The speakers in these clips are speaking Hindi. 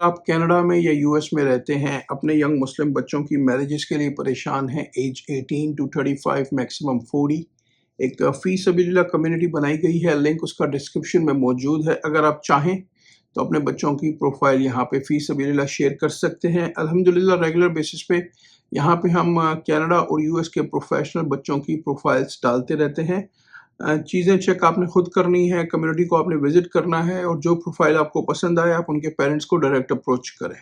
आप कनाडा में या यूएस में रहते हैं, अपने यंग मुस्लिम बच्चों की मैरिजेस के लिए परेशान हैं, एज 18 टू 35 मैक्सिमम 40, एक फ़ी सबीलिल्लाह कम्युनिटी बनाई गई है, लिंक उसका डिस्क्रिप्शन में मौजूद है। अगर आप चाहें तो अपने बच्चों की प्रोफाइल यहाँ पे फ़ी सबीलिल्लाह शेयर कर सकते हैं। अल्हम्दुलिल्लाह रेगुलर बेसिस पे यहाँ पे हम कनाडा और यूएस के प्रोफेशनल बच्चों की प्रोफाइल्स डालते रहते हैं। चीज़ें चेक आपने खुद करनी है, कम्युनिटी को आपने विज़िट करना है और जो प्रोफ़ाइल आपको पसंद आए आप उनके पेरेंट्स को डायरेक्ट अप्रोच करें।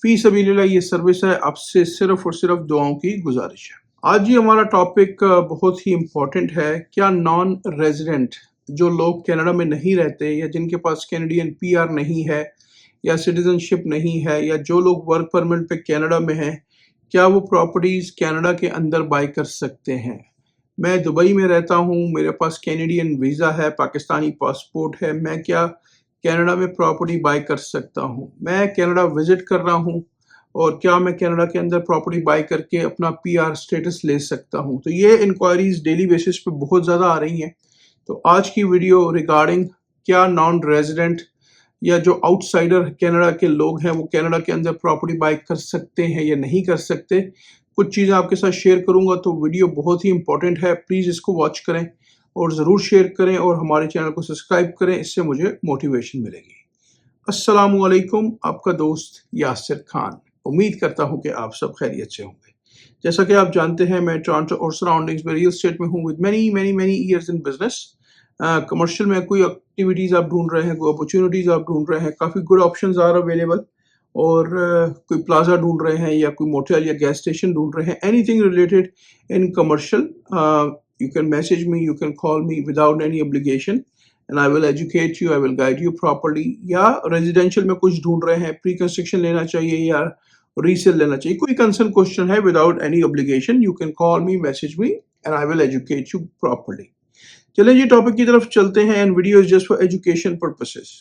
फ़ी सबीलिल्लाह ये सर्विस है, आपसे सिर्फ़ और सिर्फ़ दुआओं की गुज़ारिश है। आज ये हमारा टॉपिक बहुत ही इम्पोर्टेंट है। क्या नॉन रेज़िडेंट जो लोग कनाडा में नहीं रहते या जिनके पास कैनेडियन पीआर नहीं है या सिटीज़नशिप नहीं है या जो लोग वर्क परमिट पे कनाडा में हैं, क्या वो प्रॉपर्टीज़ कनाडा के अंदर बाय कर सकते हैं? मैं दुबई में रहता हूँ, मेरे पास कैनेडियन वीज़ा है, पाकिस्तानी पासपोर्ट है, मैं क्या कनाडा में प्रॉपर्टी बाय कर सकता हूँ? मैं कनाडा विज़िट कर रहा हूँ और क्या मैं कनाडा के अंदर प्रॉपर्टी बाय करके अपना पीआर स्टेटस ले सकता हूँ? तो ये इंक्वायरीज़ डेली बेसिस पे बहुत ज़्यादा आ रही हैं। तो आज की वीडियो रिगार्डिंग क्या नॉन रेज़िडेंट या जो आउटसाइडर कनाडा के लोग हैं, वो कनाडा के अंदर प्रॉपर्टी बाय कर सकते हैं या नहीं कर सकते? कुछ चीज़ें आपके साथ शेयर करूँगा, तो वीडियो बहुत ही इम्पोर्टेंट है। प्लीज़ इसको वॉच करें और ज़रूर शेयर करें और हमारे चैनल को सब्सक्राइब करें, इससे मुझे मोटिवेशन मिलेगी। अस्सलामु अलैकुम, आपका दोस्त यासिर खान। उम्मीद करता हूँ कि आप सब खैरियत से होंगे। जैसा कि आप जानते हैं, मैं टोरंटो और सराउंडिंग्स में रियल एस्टेट में हूँ with many years in business. Commercial में कोई एक्टिविटीज़ आप ढूंढ रहे हैं, कोई अपॉर्चुनिटीज़ आप ढूंढ रहे हैं, काफ़ी गुड ऑप्शंस आर अवेलेबल। और कोई प्लाजा ढूंढ रहे हैं या कोई मोटेल या गैस स्टेशन ढूंढ रहे हैं, anything related in commercial, you can message me, you can call me without any obligation and I will educate you, I will guide you properly. या रेजिडेंशियल में कुछ ढूंढ रहे हैं, प्री कंस्ट्रक्शन लेना चाहिए या रीसेल लेना चाहिए, कोई कंसर्न क्वेश्चन है, without any obligation you can call me, message me and I will educate you properly. चलिए जी टॉपिक की तरफ चलते हैं, and video is just for education purposes.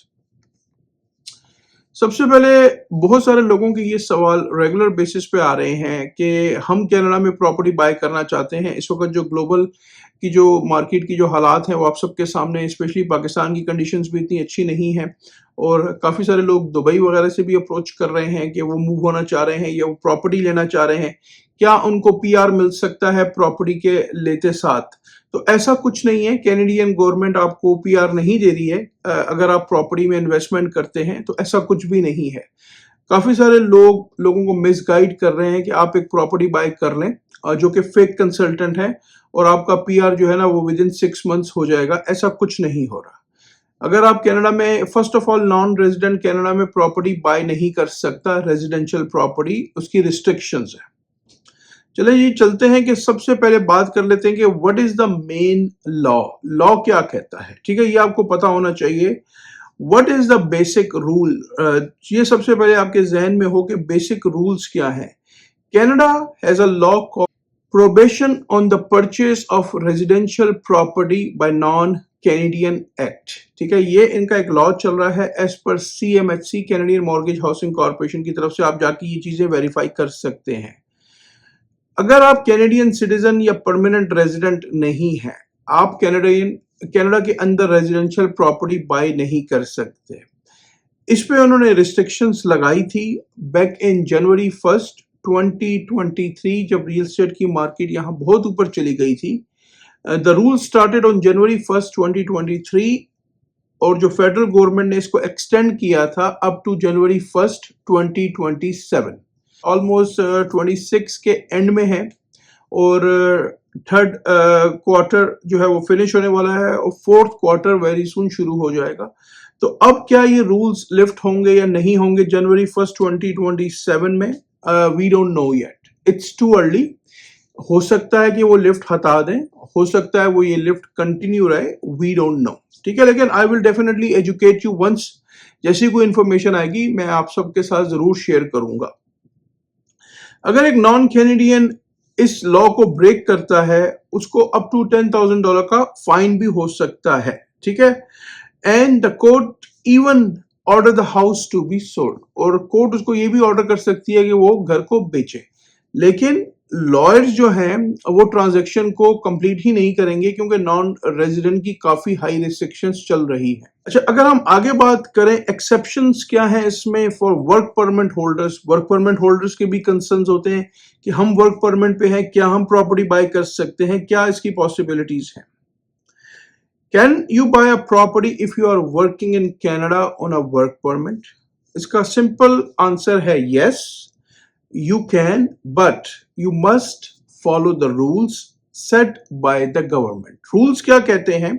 सबसे पहले बहुत सारे लोगों के ये सवाल रेगुलर बेसिस पे आ रहे हैं कि हम कनाडा में प्रॉपर्टी बाय करना चाहते हैं। इस वक्त जो ग्लोबल की जो मार्केट की जो हालात हैं वो आप सबके सामने, स्पेशली पाकिस्तान की कंडीशंस भी इतनी अच्छी नहीं हैं और काफ़ी सारे लोग दुबई वगैरह से भी अप्रोच कर रहे हैं कि वो मूव होना चाह रहे हैं या वो प्रॉपर्टी लेना चाह रहे हैं। क्या उनको पीआर मिल सकता है प्रॉपर्टी के लेते साथ? तो ऐसा कुछ नहीं है, कैनेडियन गवर्नमेंट आपको पीआर नहीं दे रही है अगर आप प्रॉपर्टी में इन्वेस्टमेंट करते हैं, तो ऐसा कुछ भी नहीं है। काफ़ी सारे लोगों को मिसगाइड कर रहे हैं कि आप एक प्रॉपर्टी बाय कर लें जो कि फेक कंसल्टेंट है और आपका पीआर जो है ना वो विद इन 6 मंथ्स हो जाएगा। ऐसा कुछ नहीं हो रहा। अगर आप कनाडा में, first of all non resident Canada में प्रॉपर्टी बाय नहीं कर सकता, रेजिडेंशियल प्रॉपर्टी, उसकी रिस्ट्रिक्शंस है। चलिए ये चलते हैं कि सबसे पहले बात कर लेते हैं कि what is the main law. Law क्या कहता है, ठीक है, ये आपको पता होना चाहिए। What is the basic rule, ये सबसे पहले आपके जहन में हो कि बेसिक रूल्स क्या हैं। Canada has a law called prohibition on the purchase of residential property bye non Canadian act, ठीक है, ये इनका एक लॉ चल रहा है एज पर CMHC, Canadian mortgage housing corporation की तरफ से। आप जाके ये चीजें वेरीफाई कर सकते हैं। अगर आप कैनेडियन सिटीजन या परमानेंट रेजिडेंट नहीं हैं, आप कनाडा के अंदर रेजिडेंशियल प्रॉपर्टी बाय नहीं कर सकते। इस पे उन्होंने रिस्ट्रिक्शंस लगाई थी बैक इन जनवरी 1st 2023, जब रियल एस्टेट की मार्केट यहाँ बहुत ऊपर चली गई थी। The rule started on January 1st 2023 और जो फेडरल गवर्नमेंट ने इसको एक्सटेंड किया था up to January 1st 2027, almost 26 के एंड में है और थर्ड क्वार्टर जो है वो फिनिश होने वाला है और फोर्थ क्वार्टर वेरी सून शुरू हो जाएगा। तो अब क्या ये रूल्स लिफ्ट होंगे या नहीं होंगे जनवरी 1st 2027 में? We don't know yet, it's too early. हो सकता है कि वो लिफ्ट हटा दें, हो सकता है वो ये लिफ्ट कंटिन्यू रहे, वी डोंट नो, ठीक है। लेकिन I will definitely educate you once, जैसी कोई इंफॉर्मेशन आएगी मैं आप सबके साथ जरूर शेयर करूंगा। अगर एक नॉन कैनेडियन इस लॉ को ब्रेक करता है, उसको अप टू $10,000 का फाइन भी हो सकता है, ठीक है। And the court even order the house to be sold, और कोर्ट उसको ये भी ऑर्डर कर सकती है कि वो घर को बेचे। लेकिन लॉयर्स जो हैं वो ट्रांजैक्शन को कंप्लीट ही नहीं करेंगे क्योंकि नॉन रेजिडेंट की काफी हाई रिस्ट्रिक्शंस चल रही है। अच्छा, अगर हम आगे बात करें एक्सेप्शंस क्या हैं इसमें फॉर वर्क परमिट होल्डर्स के भी कंसर्न्स होते हैं कि हम वर्क परमिट पे हैं, क्या हम प्रॉपर्टी बाय कर सकते हैं, क्या इसकी पॉसिबिलिटीज हैं। Can you buy a property if you are working in Canada on a work permit? इसका सिंपल आंसर है yes, you can, but you must follow the rules set by the government। Rules क्या कहते हैं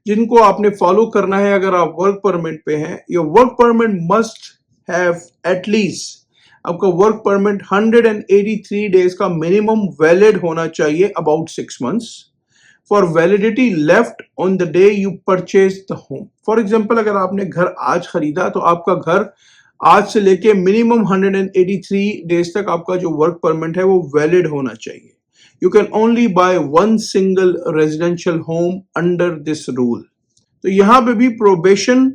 जिनको आपने फॉलो करना है अगर आप वर्क परमिट पे हैं? Your work permit must have at least, आपका वर्क परमिट 183 डेज का मिनिमम वैलिड होना चाहिए, about 6 months। For validity left on the day you purchase the home. For example, अगर आपने घर आज खरीदा तो आपका घर आज से लेके मिनिमम 183 डेज तक आपका जो वर्क परमिट है वो वैलिड होना चाहिए। You can only by one single residential home under this rule. तो यहाँ पे भी प्रोबेशन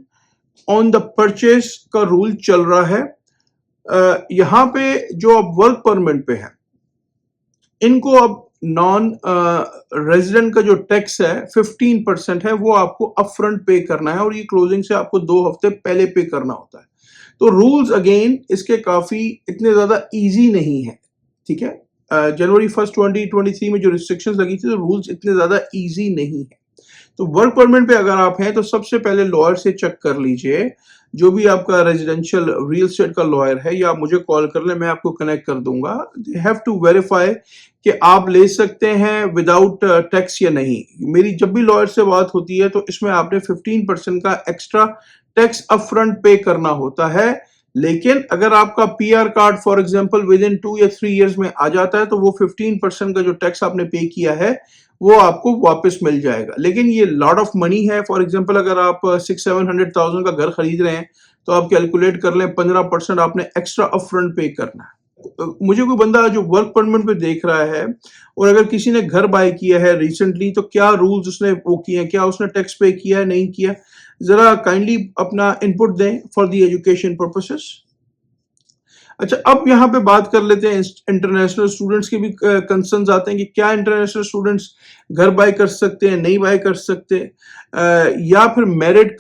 ऑन द परचेज का रूल चल रहा है। यहाँ पे जो अब वर्क परमिट पे है इनको अब नॉन रेजिडेंट का जो टैक्स है 15% है वो आपको अपफ्रंट पे करना है और ये क्लोजिंग से आपको 2 हफ्ते पहले पे करना होता है। तो रूल्स अगेन इसके काफी इतने ज्यादा इजी नहीं है, ठीक है। जनवरी 1 2023 में जो रिस्ट्रिक्शंस लगी थी तो रूल्स इतने ज्यादा इजी नहीं है। तो वर्क परमिट पे अगर आप हैं तो सबसे पहले लॉयर से चेक कर लीजिए, जो भी आपका रेजिडेंशियल रियल एस्टेट का लॉयर है, या आप मुझे कॉल कर ले, मैं आपको कनेक्ट कर दूंगा। दे हैव टू वेरीफाई कि आप ले सकते हैं विदाउट टैक्स या नहीं। मेरी जब भी लॉयर से बात होती है तो इसमें आपने 15% का एक्स्ट्रा टैक्स अपफ्रंट पे करना होता है, लेकिन अगर आपका PR card for example with in 2 या 3 इयर्स में आ जाता है तो वो 15% का जो टैक्स आपने पे किया है वो आपको वापस मिल जाएगा। लेकिन ये लॉट ऑफ मनी है। फॉर एग्जांपल अगर आप 600-700,000 का घर खरीद रहे हैं तो आप कैलकुलेट कर लें 15% आपने एक्स्ट्रा अपफ्रंट पे करना है। मुझे कोई बंदा जो वर्क परमिट पे देख रहा है और अगर किसी ने घर बाय किया है रिसेंटली तो क्या रूल्स उसने वो किए हैं, क्या उसने टैक्स पे किया है, नहीं किया, जरा काइंडली अपना इनपुट दें फॉर द एजुकेशन पर्पसेस। अच्छा, अब यहाँ पे बात कर लेते हैं इंटरनेशनल स्टूडेंट्स के भी कंसर्न्स आते हैं कि क्या इंटरनेशनल स्टूडेंट्स घर बाय कर सकते हैं, नहीं बाय कर सकते, या फिर मैरिड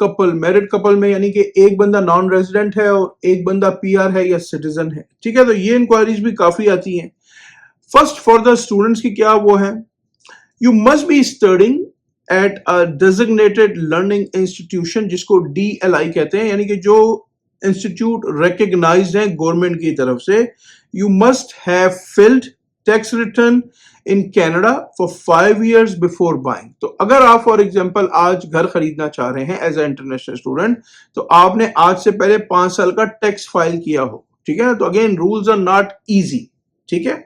कपल में यानी कि एक बंदा नॉन रेजिडेंट है और एक बंदा पीआर है या सिटीजन है, ठीक है। तो ये इंक्वायरीज भी काफी आती हैं। फर्स्ट फॉर द स्टूडेंट्स की क्या वो है, you must be studying at a designated learning institution, जिसको DLI कहते हैं, यानी कि जो इंस्टीट्यूट रिकग्नाइज्ड है गवर्नमेंट की तरफ से। You must have filled tax return in Canada for 5 years before buying. तो अगर आप फॉर एग्जांपल आज घर खरीदना चाह रहे हैं एज ए इंटरनेशनल स्टूडेंट तो आपने आज से पहले 5 साल का टैक्स फाइल किया हो, ठीक है ना। तो again rules are not easy, ठीक है।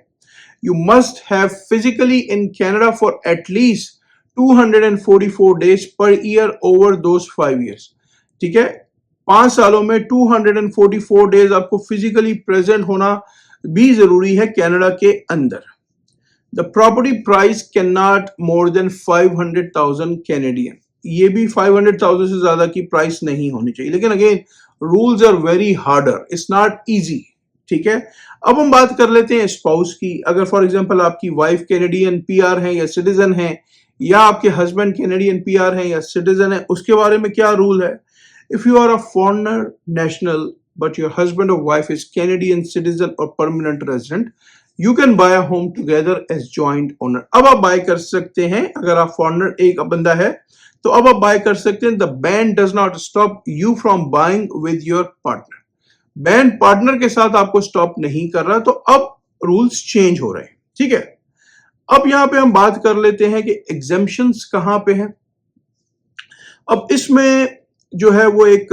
You must have physically in Canada for at least 244 days per year over those 5 years, ठीक है। 5 सालों में 244 डेज आपको फिजिकली प्रेजेंट होना भी जरूरी है कनाडा के अंदर। The property price can not more than 500,000 Canadian, ये भी 500,000 से ज्यादा की प्राइस नहीं होनी चाहिए। लेकिन again rules are very harder, it's not easy, ठीक है। अब हम बात कर लेते हैं स्पाउस की। अगर फॉर एग्जांपल आपकी वाइफ कैनेडियन पीआर है या सिटीजन है, या आपके हस्बैंड कैनेडियन पीआर है या सिटीजन है, उसके बारे में क्या रूल है। If you are a foreigner national but your husband or wife is Canadian citizen or permanent resident, you can buy a home together as joint owner। अब आप बाय कर सकते हैं, अगर आप फॉरनर एक बंदा है तो अब आप बाय कर सकते हैं। The ban does not stop you from buying with your partner। Ban partner के साथ आपको स्टॉप नहीं कर रहा, तो अब रूल्स चेंज हो रहे हैं, ठीक है। अब यहां पे हम बात कर लेते हैं कि एग्जेम्पशंस कहां पे हैं। अब इसमें जो है वो एक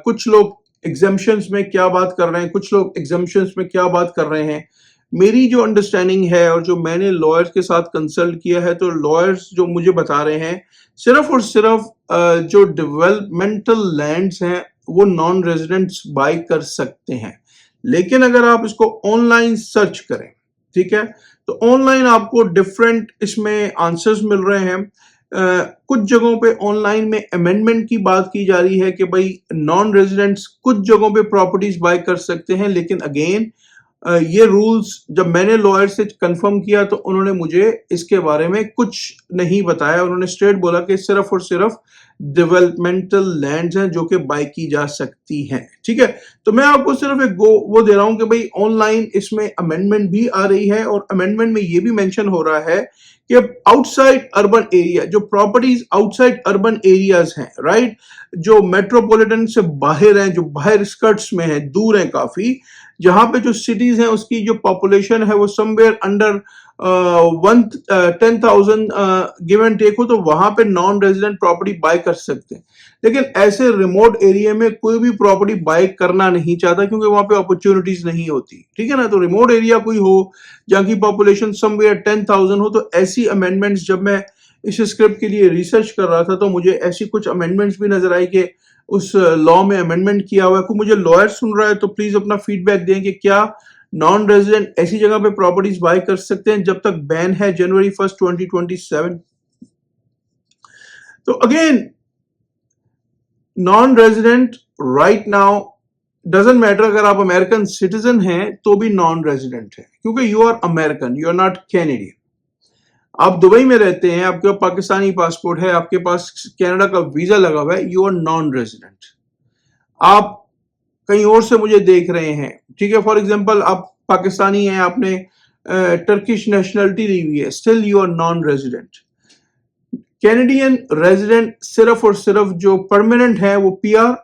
कुछ लोग एग्जेम्पशंस में क्या बात कर रहे हैं, कुछ लोग एग्जेम्पशंस में क्या बात कर रहे हैं। मेरी जो अंडरस्टैंडिंग है और जो मैंने लॉयर्स के साथ कंसल्ट किया है, तो लॉयर्स जो मुझे बता रहे हैं सिर्फ और सिर्फ जो डेवलपमेंटल लैंड्स हैं वो नॉन रेजिडेंट्स बाय कर सकते हैं। लेकिन अगर आप इसको ऑनलाइन सर्च करें, ठीक है, तो ऑनलाइन आपको डिफरेंट इसमें आंसर्स मिल रहे हैं। कुछ जगहों पे ऑनलाइन में अमेंडमेंट की बात की जा रही है कि भाई नॉन रेजिडेंट्स कुछ जगहों पे प्रॉपर्टीज बाय कर सकते हैं, लेकिन अगेन ये रूल्स जब मैंने लॉयर से कंफर्म किया तो उन्होंने मुझे इसके बारे में कुछ नहीं बताया। उन्होंने स्ट्रेट बोला कि सिर्फ और सिर्फ डेवलपमेंटल लैंड्स हैं जो कि बाय की जा सकती हैं। ठीक है, तो मैं आपको सिर्फ एक वो दे रहा हूं कि भाई ऑनलाइन इसमें अमेंडमेंट भी आ रही है और अमेंडमेंट में ये भी मेंशन हो रहा है कि आउटसाइड अर्बन एरिया, जो प्रॉपर्टीज आउटसाइड अर्बन एरियाज हैं, राइट, जो मेट्रोपॉलिटन से बाहर हैं, जो बाहर स्कर्ट्स में हैं, दूर हैं काफी, जहां पे जो सिटीज हैं उसकी जो पॉपुलेशन है वो somewhere under 10,000 give and take हो, तो वहां पे नॉन रेजिडेंट प्रॉपर्टी बाय कर सकते हैं। लेकिन ऐसे रिमोट एरिया में कोई भी प्रॉपर्टी बाय करना नहीं चाहता क्योंकि वहां पे अपॉर्चुनिटीज नहीं होती। ठीक है ना, तो रिमोट एरिया कोई हो जहां की पॉपुलेशन समवेयर 10,000 हो, तो ऐसी अमेंडमेंट्स जब मैं इस स्क्रिप्ट के लिए रिसर्च कर रहा था तो मुझे ऐसी कुछ अमेंडमेंट्स भी नजर आई कि उस लॉ में अमेंडमेंट किया हुआ है। कोई मुझे लॉयर सुन रहा है तो प्लीज अपना फीडबैक दें कि क्या नॉन रेजिडेंट ऐसी जगह पे प्रॉपर्टीज बाय कर सकते हैं जब तक बैन है जनवरी 1, 2027। तो again non resident right now doesn't matter, अगर आप अमेरिकन सिटीजन हैं तो भी नॉन रेजिडेंट है क्योंकि you are American, you are not Canadian. आप दुबई में रहते हैं, आपके पास पाकिस्तानी पासपोर्ट है, आपके पास कनाडा का वीजा लगा हुआ है, यू आर नॉन रेजिडेंट। आप कहीं और से मुझे देख रहे हैं, ठीक है, फॉर एग्जांपल आप पाकिस्तानी हैं, आपने टर्किश नेशनलिटी ली हुई है, still you are non resident. Canadian resident सिर्फ और सिर्फ जो परमानेंट है वो पीआर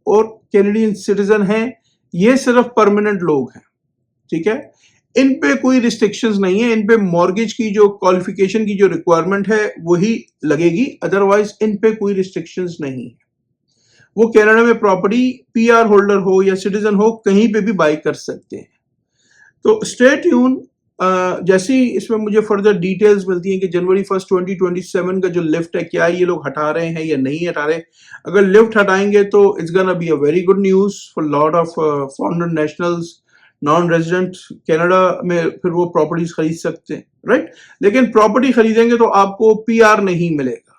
और कैनेडियन सिटीजन हैं, ये सिर्फ परमानेंट लोग हैं। ठीक है, इन पे कोई रिस्ट्रिक्शंस नहीं है, इन पे मॉर्गेज की जो क्वालिफिकेशन की जो रिक्वायरमेंट है वही लगेगी, अदरवाइज इन पे कोई रिस्ट्रिक्शंस नहीं है। वो कनाडा में प्रॉपर्टी पीआर होल्डर हो या सिटीजन हो कहीं पे भी बाय कर सकते हैं। तो स्टे ट्यून, जैसे ही इसमें मुझे फर्दर डिटेल्स मिलती हैं कि जनवरी 1, 2027 का जो लिफ्ट है क्या ये लोग हटा रहे हैं या नहीं हटा रहे। अगर लिफ्ट हटाएंगे तो it's gonna be a very good news for lot of foreign nationals, non resident Canada में फिर वो प्रॉपर्टीज खरीद सकते हैं, राइट। लेकिन प्रॉपर्टी खरीदेंगे तो आपको पीआर नहीं मिलेगा।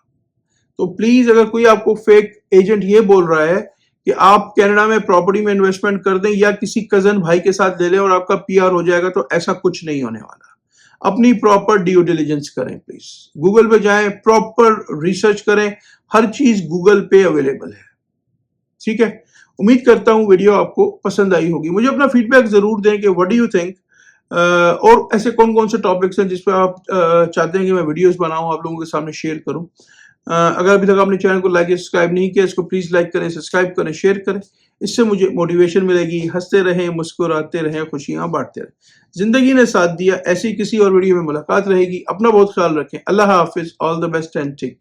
तो प्लीज अगर कोई आपको फेक एजेंट ये बोल रहा है कि आप कनाडा में प्रॉपर्टी में इन्वेस्टमेंट कर दें या किसी कजन भाई के साथ ले लें और आपका पीआर हो जाएगा, तो ऐसा कुछ नहीं होने वाला। अपनी प्रॉपर ड्यू डिलिजेंस करें, प्लीज गूगल पे जाएं, प्रॉपर रिसर्च करें, हर चीज गूगल पे अवेलेबल है। ठीक है, उम्मीद करता हूं वीडियो आपको पसंद आई होगी। मुझे अपना फीडबैक जरूर दें कि व्हाट डू यू थिंक, और ऐसे कौन कौन से टॉपिक्स हैं जिस पे आप चाहते हैं कि मैं वीडियोस बनाऊं, आप लोगों के सामने शेयर करूं। अगर अभी तक आपने चैनल को लाइक या सब्सक्राइब नहीं किया, इसको प्लीज लाइक करें, सब्सक्राइब करें, शेयर करें, इससे मुझे मोटिवेशन मिलेगी। हंसते रहें, मुस्कुराते रहें, खुशियां बांटते रहें। जिंदगी ने साथ दिया, ऐसी किसी और वीडियो में मुलाकात रहेगी। अपना बहुत ख्याल रखें। अल्लाह हाफिज, all the best and take care.